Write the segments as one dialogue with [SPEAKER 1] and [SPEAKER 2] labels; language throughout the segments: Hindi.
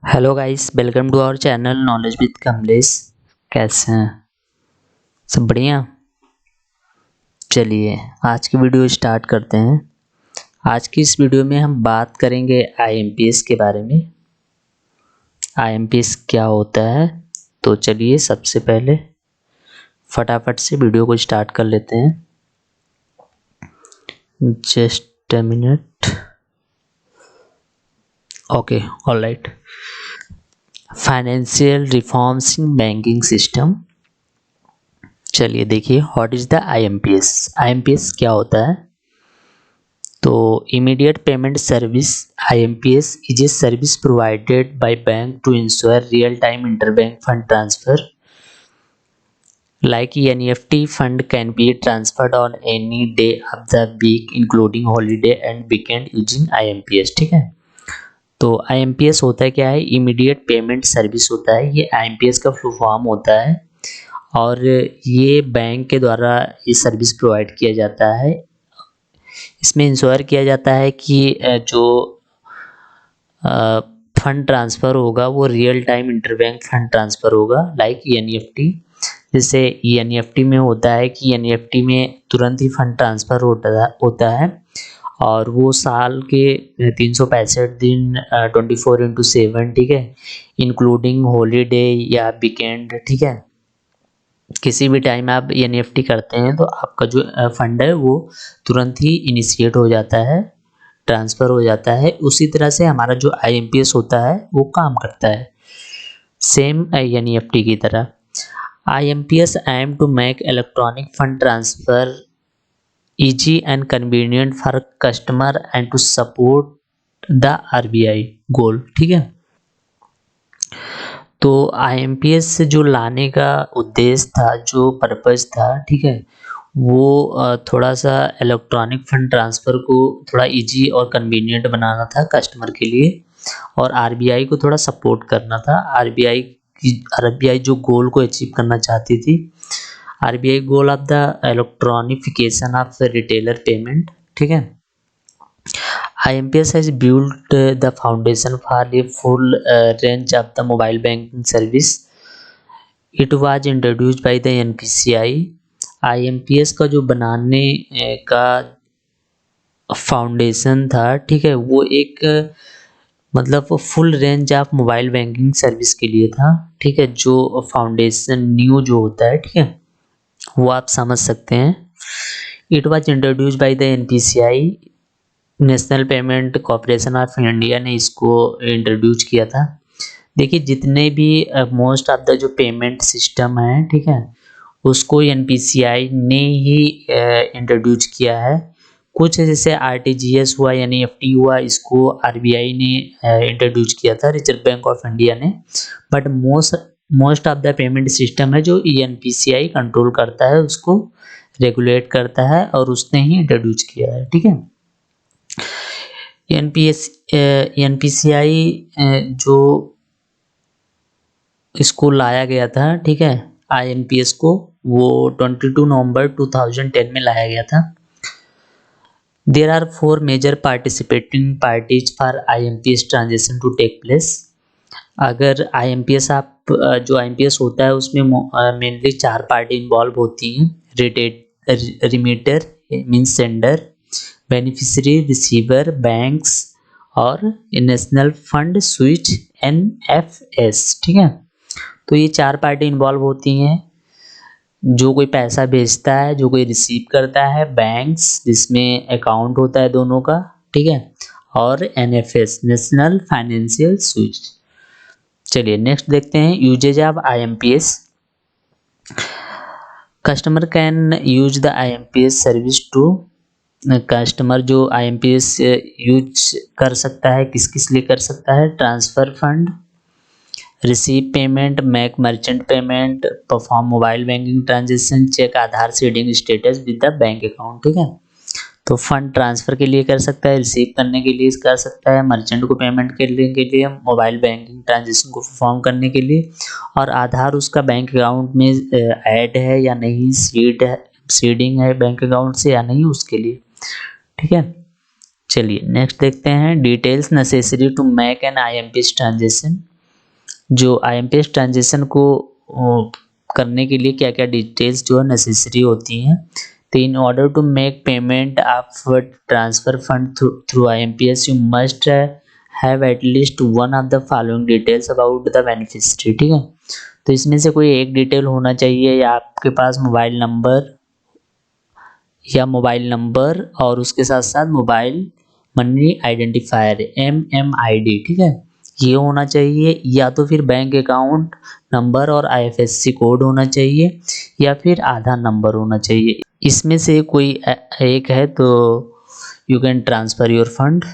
[SPEAKER 1] Hello guys, welcome to our channel knowledge with Kamlesh. कैसे हैं? सब बढ़िया। चलिए आज की वीडियो स्टार्ट करते हैं। आज की इस वीडियो में हम बात करेंगे आईएमपीएस के बारे में। आईएमपीएस क्या होता है? तो चलिए सबसे पहले फटाफट से वीडियो को स्टार्ट कर लेते हैं। Just a minute. Okay, alright. Financial reforms in banking system. चलिए देखिए, what is the IMPS. IMPS क्या होता है? तो immediate payment service, IMPS is a service provided by bank to ensure real time interbank fund transfer. Like NEFT fund can be transferred on any day of the week including holiday and weekend using IMPS। ठीक है, तो IMPS होता है क्या है? इमीडिएट पेमेंट सर्विस होता है। ये IMPS का फुल फॉर्म होता है और ये बैंक के द्वारा ये सर्विस प्रोवाइड किया जाता है। इसमें इंश्योर किया जाता है कि जो फंड ट्रांसफ़र होगा वो real time interbank fund transfer होगा, लाइक NEFT। जैसे NEFT में होता है कि NEFT में तुरंत ही फंड ट्रांसफ़र होता है और वो साल के 365 दिन 24/7, ठीक है, इंक्लूडिंग हॉलीडे या वीकेंड। ठीक है, किसी भी टाइम आप NEFT करते हैं तो आपका जो फंड है वो तुरंत ही इनिशिएट हो जाता है, ट्रांसफ़र हो जाता है। उसी तरह से हमारा जो IMPS होता है वो काम करता है, सेम NEFT की तरह। IMPS aim to make electronic fund transfer easy and convenient for customer and to support the RBI goal. ठीक है, तो IMPS जो लाने का उद्देश्य था, जो पर्पज़ था, ठीक है, वो थोड़ा सा इलेक्ट्रॉनिक फंड ट्रांसफ़र को थोड़ा इजी और कन्वीनियंट बनाना था कस्टमर के लिए और RBI को थोड़ा सपोर्ट करना था। RBI जो गोल को अचीव करना चाहती थी, RBI goal of the electronification of retailer payment. ठीक है, IMPS has built the foundation for a full range of the mobile banking service. It was introduced by the NPCI। IMPS का जो बनाने का फाउंडेशन था, ठीक है, वो एक मतलब full range of mobile banking service के लिए था। ठीक है, जो फाउंडेशन न्यू जो होता है, ठीक है, वो आप समझ सकते हैं। It was introduce by the NPCI, national payment corporation of India ने इसको इंट्रोड्यूस किया था। देखिए, जितने भी मोस्ट ऑफ द जो पेमेंट सिस्टम है, ठीक है, उसको NPCI ने ही इंट्रोड्यूस किया है। कुछ जैसे RTGS हुआ, NEFT हुआ, इसको RBI ने इंट्रोड्यूस किया था, रिजर्व बैंक ऑफ इंडिया ने। But most of the payment system है जो NPCI कंट्रोल करता है, उसको रेगुलेट करता है और उसने ही इंट्रोड्यूस किया है। ठीक है, NPCI जो इसको लाया गया था, ठीक है, IMPS को, वो 22 नवंबर 2010 में लाया गया था। There are 4 major participating parties for IMPS transaction to take place. अगर IMPS आप जो IMPS होता है उसमें मेनली 4 पार्टी इन्वॉल्व होती हैं। Remitter means sender, beneficiary receiver banks और नेशनल फंड स्विच NFS। ठीक है, तो ये 4 पार्टी इन्वॉल्व होती हैं। जो कोई पैसा भेजता है, जो कोई रिसीव करता है, बैंक्स जिसमें अकाउंट होता है दोनों का, ठीक है, और NFS नेशनल फाइनेंशियल स्विच। चलिए नेक्स्ट देखते हैं usages of IMPS। Customer can use the IMPS service to, customer जो IMPS यूज कर सकता है, किस किस लिए कर सकता है? Transfer fund, receive payment, make merchant payment, perform mobile banking transaction, check Aadhaar seeding status with the bank account. ठीक है, तो फंड ट्रांसफ़र के लिए कर सकता है, रिसीव करने के लिए कर सकता है, मर्चेंट को पेमेंट करने के लिए, मोबाइल बैंकिंग ट्रांजेक्शन को परफॉर्म करने के लिए, और आधार उसका बैंक अकाउंट में ऐड है या नहीं, सीडिंग है बैंक अकाउंट से या नहीं, उसके लिए। ठीक है, चलिए नेक्स्ट देखते हैं details necessary to make an IMPS transaction. जो IMPS ट्रांजेक्शन को करने के लिए क्या क्या डिटेल्स जो है नेसेसरी होती हैं। तो in order to make payment of transfer fund through IMPS you must have at least one of the following details about the beneficiary, ठीक है। तो इसमें से कोई एक डिटेल होना चाहिए, या आपके पास मोबाइल नंबर और उसके साथ साथ मोबाइल मनी आइडेंटिफायर MMID, ठीक है, ये होना चाहिए। या तो फिर बैंक अकाउंट नंबर और IFSC कोड होना चाहिए, या फिर आधार नंबर होना चाहिए। इसमें से कोई एक है तो you can transfer your fund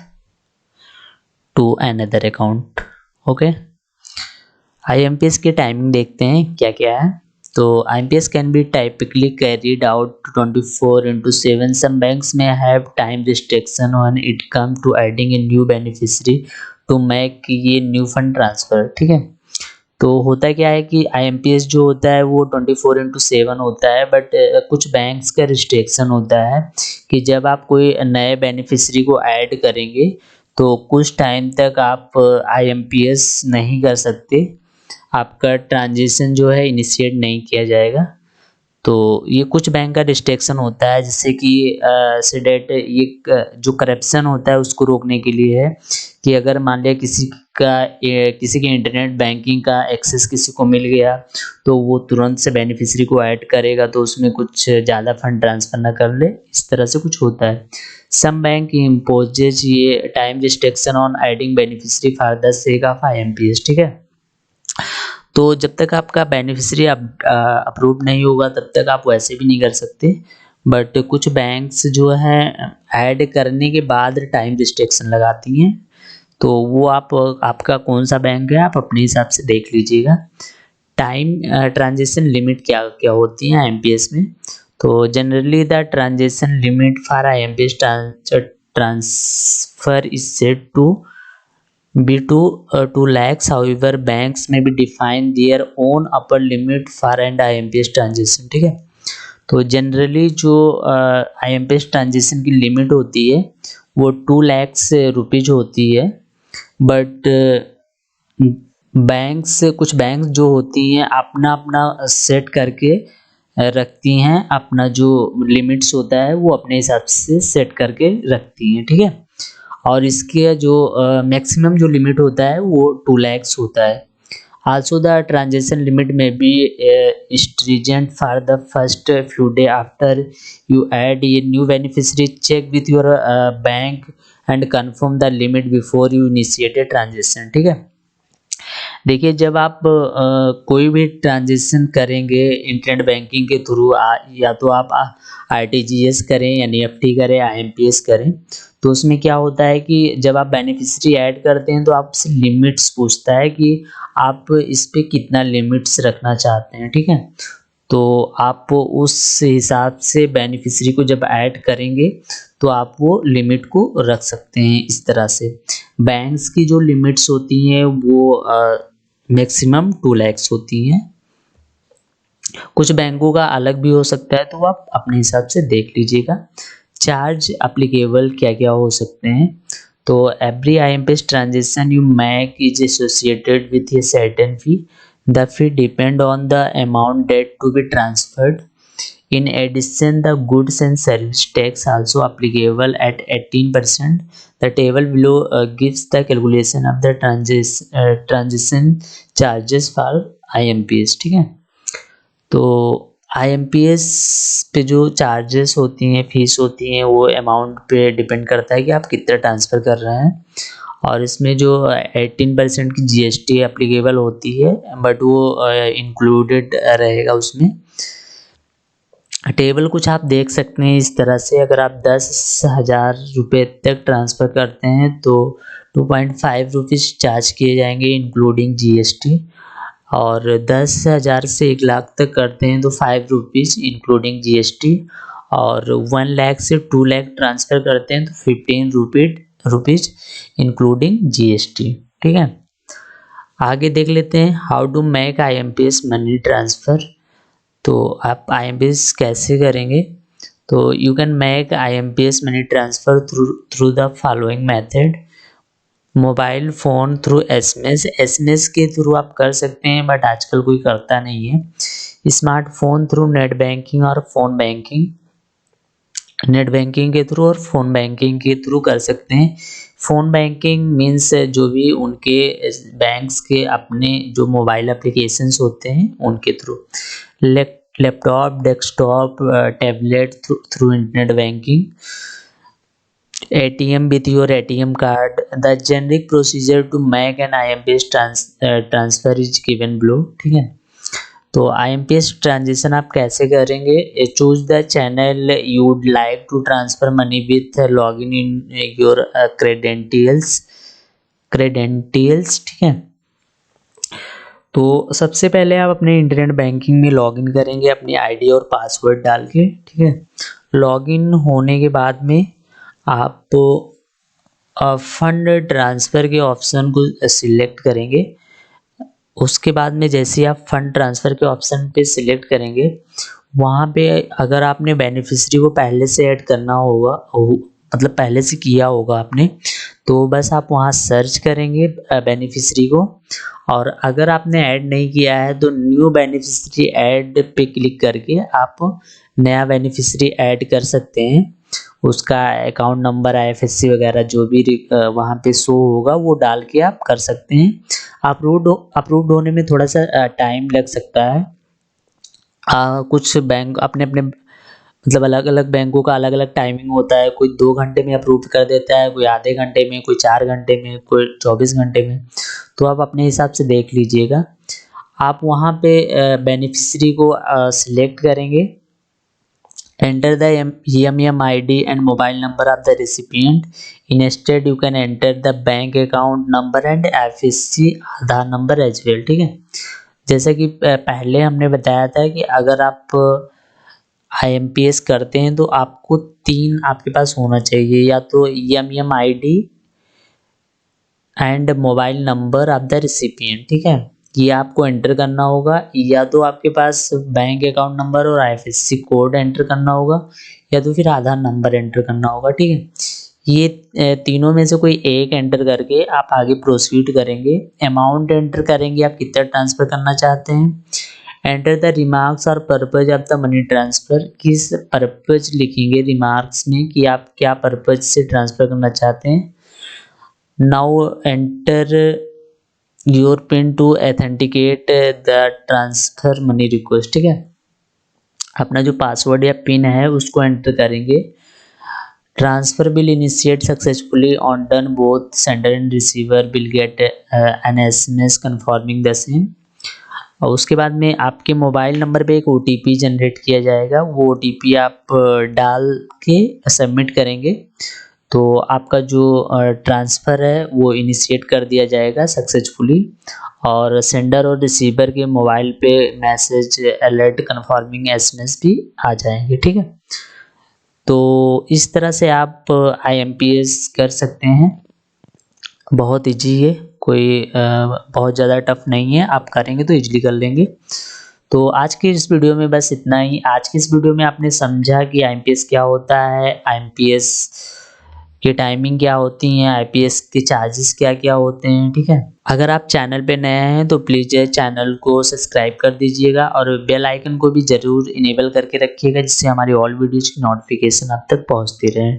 [SPEAKER 1] to another account. Okay, IMPS की टाइमिंग देखते हैं क्या क्या है। तो IMPS can be typically carried out 24/7। Some banks में have time restriction when it come to adding a new beneficiary to make ये न्यू फंड ट्रांसफर, ठीक है। तो होता क्या है कि IMPS जो होता है वो 24/7 होता है, बट कुछ बैंक्स का रिस्ट्रिक्शन होता है कि जब आप कोई नए बेनिफिशियरी को ऐड करेंगे तो कुछ टाइम तक आप IMPS नहीं कर सकते, आपका ट्रांजेक्शन जो है इनिशिएट नहीं किया जाएगा। तो ये कुछ बैंक का रिस्ट्रिक्शन होता है, जिससे कि सेडेट ये जो करप्शन होता है उसको रोकने के लिए है कि अगर मान लिया किसी के इंटरनेट बैंकिंग का एक्सेस किसी को मिल गया तो वो तुरंत से बेनिफिशियरी को ऐड करेगा, तो उसमें कुछ ज़्यादा फंड ट्रांसफर ना कर ले, इस तरह से कुछ होता है। सम बैंक इम्पोजेज ये time restriction on adding beneficiary for the sake of IMPS, ठीक है। तो जब तक आपका बेनिफिशियरी अप्रूव नहीं होगा तब तक आप वैसे भी नहीं कर सकते, बट कुछ बैंक्स जो है ऐड करने के बाद टाइम रिस्ट्रिक्शन लगाती हैं। तो वो आपका कौन सा बैंक है आप अपने हिसाब से देख लीजिएगा। टाइम ट्रांजेक्शन लिमिट क्या क्या होती है IMPS में। तो generally the transaction limit for IMPS transfer is set to be to 2 lakhs. However, banks may be define their own upper limit for an IMPS transaction, ठीक है। तो जनरली जो IMPS ट्रांजेक्शन की लिमिट होती है वो 2 lakhs रुपीज होती है, बट कुछ बैंक्स जो होती हैं अपना अपना सेट करके रखती हैं, अपना जो लिमिट्स होता है वो अपने हिसाब से सेट करके रखती हैं, ठीक है। और इसके जो मैक्सिमम जो लिमिट होता है वो 2 lakhs होता है। आल्सो द ट्रांजेक्शन लिमिट में be stringent for the first few day after you add ये new beneficiary. Check with your bank and confirm the limit before you initiate a transaction, ठीक है। देखिए, जब आप कोई भी ट्रांजेक्शन करेंगे इंटरनेट बैंकिंग के थ्रू, या तो आप RTGS करें या NEFT करें IMPS करें, तो उसमें क्या होता है कि जब आप बेनिफिशियरी ऐड करते हैं तो आपसे लिमिट्स पूछता है कि आप इस पे कितना लिमिट्स रखना चाहते हैं, ठीक है। तो आप उस हिसाब से बेनिफिशियरी को जब ऐड करेंगे तो आप वो लिमिट को रख सकते हैं। इस तरह से बैंक्स की जो लिमिट्स होती हैं वो मैक्सिमम 2 lakhs होती हैं। कुछ बैंकों का अलग भी हो सकता है, तो आप अपने हिसाब से देख लीजिएगा। चार्ज अप्लीकेबल क्या क्या हो सकते हैं। तो every IMPS transaction you make is associated with a certain fee. The fee depend on the amount that to be transferred. In addition, the goods and service tax also applicable at 18%. The table below gives the calculation of the transition charges for IMPS, ठीक है। तो IMPS पे जो चार्जेस होती हैं, फीस होती हैं, वो अमाउंट पे डिपेंड करता है कि आप कितना ट्रांसफ़र कर रहे हैं। और इसमें जो 18% की GST एप्लीकेबल होती है, बट वो इंक्लूडेड रहेगा उसमें। टेबल कुछ आप देख सकते हैं इस तरह से। अगर आप 10,000 रुपये तक ट्रांसफ़र करते हैं तो 2.5 रुपीज़ चार्ज किए जाएंगे इंक्लूडिंग GST। और 10,000 से 1 लाख तक करते हैं तो 5 रुपीज़ इंक्लूडिंग GST। और 1 लाख से 2 लाख ट्रांसफ़र करते हैं तो 15 रुपीज़ इंक्लूडिंग GST, ठीक है। आगे देख लेते हैं how to make IMPS money transfer. तो आप IMPS कैसे करेंगे। तो you can make IMPS money transfer through the following method. Mobile phone through SMS, SMS के थ्रू आप कर सकते हैं बट आजकल कोई करता नहीं है। स्मार्टफ़ोन थ्रू नेट बैंकिंग और फ़ोन बैंकिंग, नेट बैंकिंग के थ्रू और फ़ोन बैंकिंग के थ्रू कर सकते हैं। फ़ोन बैंकिंग मीन्स जो भी उनके बैंक्स के अपने जो मोबाइल एप्लीकेशंस होते हैं उनके through, laptop, desktop, tablet through internet banking, ATM with your ATM card. The generic procedure to make an IMPS transfer is given below। ठीक है, तो IMPS ट्रांजेक्शन आप कैसे करेंगे? Choose the channel you'd like to transfer money with login in your credentials. ठीक है, तो सबसे पहले आप अपने इंटरनेट बैंकिंग में लॉगिन करेंगे अपनी आईडी और पासवर्ड डाल के। ठीक है, लॉगिन होने के बाद में आप फंड ट्रांसफ़र के ऑप्शन को सिलेक्ट करेंगे। उसके बाद में जैसे ही आप फंड ट्रांसफ़र के ऑप्शन पे सिलेक्ट करेंगे, वहाँ पे अगर आपने बेनिफिशियरी को पहले से ऐड करना होगा मतलब पहले से किया होगा आपने, तो बस आप वहाँ सर्च करेंगे बेनिफिशियरी को, और अगर आपने ऐड नहीं किया है तो न्यू बेनिफिशियरी ऐड पे क्लिक करके आप नया बेनिफिशियरी ऐड कर सकते हैं। उसका अकाउंट नंबर, IFSC वगैरह जो भी वहाँ पे शो होगा वो डाल के आप कर सकते हैं। अप्रूव्ड होने में थोड़ा सा टाइम लग सकता है। कुछ बैंक अपने अपने मतलब अलग अलग बैंकों का अलग अलग टाइमिंग होता है, कोई 2 घंटे में अप्रूव कर देता है, कोई आधे घंटे में, कोई 4 घंटे में, कोई 24 घंटे में, तो आप अपने हिसाब से देख लीजिएगा। आप वहाँ पे बेनिफिशियरी को सिलेक्ट करेंगे, enter the EMM ID and mobile number of the recipient. Instead you can enter the bank account number and IFSC Aadhaar number as well. ठीक है, जैसा कि पहले हमने बताया था कि अगर आप IMPS करते हैं तो आपको 3 आपके पास होना चाहिए, या तो EMM ID and mobile number of the recipient. ठीक है, ये आपको एंटर करना होगा, या तो आपके पास बैंक अकाउंट नंबर और IFSC कोड एंटर करना होगा, या तो फिर आधार नंबर एंटर करना होगा। ठीक है, ये तीनों में से कोई एक एंटर करके आप आगे प्रोसीड करेंगे। अमाउंट एंटर करेंगे, आप कितना ट्रांसफ़र करना चाहते हैं। एंटर द रिमार्क्स और purpose of the money transfer, किस पर्पज लिखेंगे रिमार्क्स में कि आप क्या पर्पज से ट्रांसफ़र करना चाहते हैं। Now enter your PIN to authenticate the transfer money request. ठीक है, अपना जो पासवर्ड या पिन है उसको एंटर करेंगे। Transfer will initiate successfully on done, both sender and receiver will get an SMS confirming the same. और उसके बाद में आपके मोबाइल नंबर पे एक OTP जनरेट किया जाएगा, वो OTP आप डाल के सबमिट करेंगे, तो आपका जो ट्रांसफ़र है वो इनिशिएट कर दिया जाएगा सक्सेसफुली, और सेंडर और रिसीवर के मोबाइल पे मैसेज अलर्ट कन्फर्मिंग SMS भी आ जाएंगे। ठीक है, तो इस तरह से आप IMPS कर सकते हैं। बहुत ईजी है, कोई बहुत ज़्यादा टफ नहीं है, आप करेंगे तो ईजिली कर लेंगे। तो आज की इस वीडियो में बस इतना ही। आज की इस वीडियो में आपने समझा कि IMPS क्या होता है, IMPS की टाइमिंग क्या होती है, IMPS के चार्जेस क्या क्या होते हैं। ठीक है, अगर आप चैनल पे नए हैं तो प्लीज़ चैनल को सब्सक्राइब कर दीजिएगा और बेल आइकन को भी ज़रूर इनेबल करके रखिएगा, जिससे हमारी ऑल वीडियोज़ की नोटिफिकेशन आप तक पहुँचती रहे।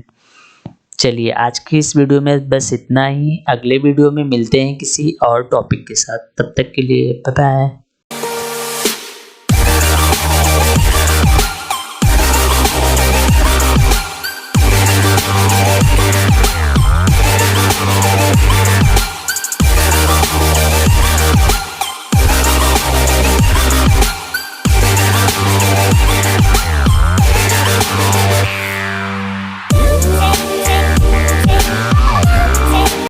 [SPEAKER 1] चलिए, आज की इस वीडियो में बस इतना ही। अगले वीडियो में मिलते हैं किसी और टॉपिक के साथ, तब तक के लिए बाय बाय।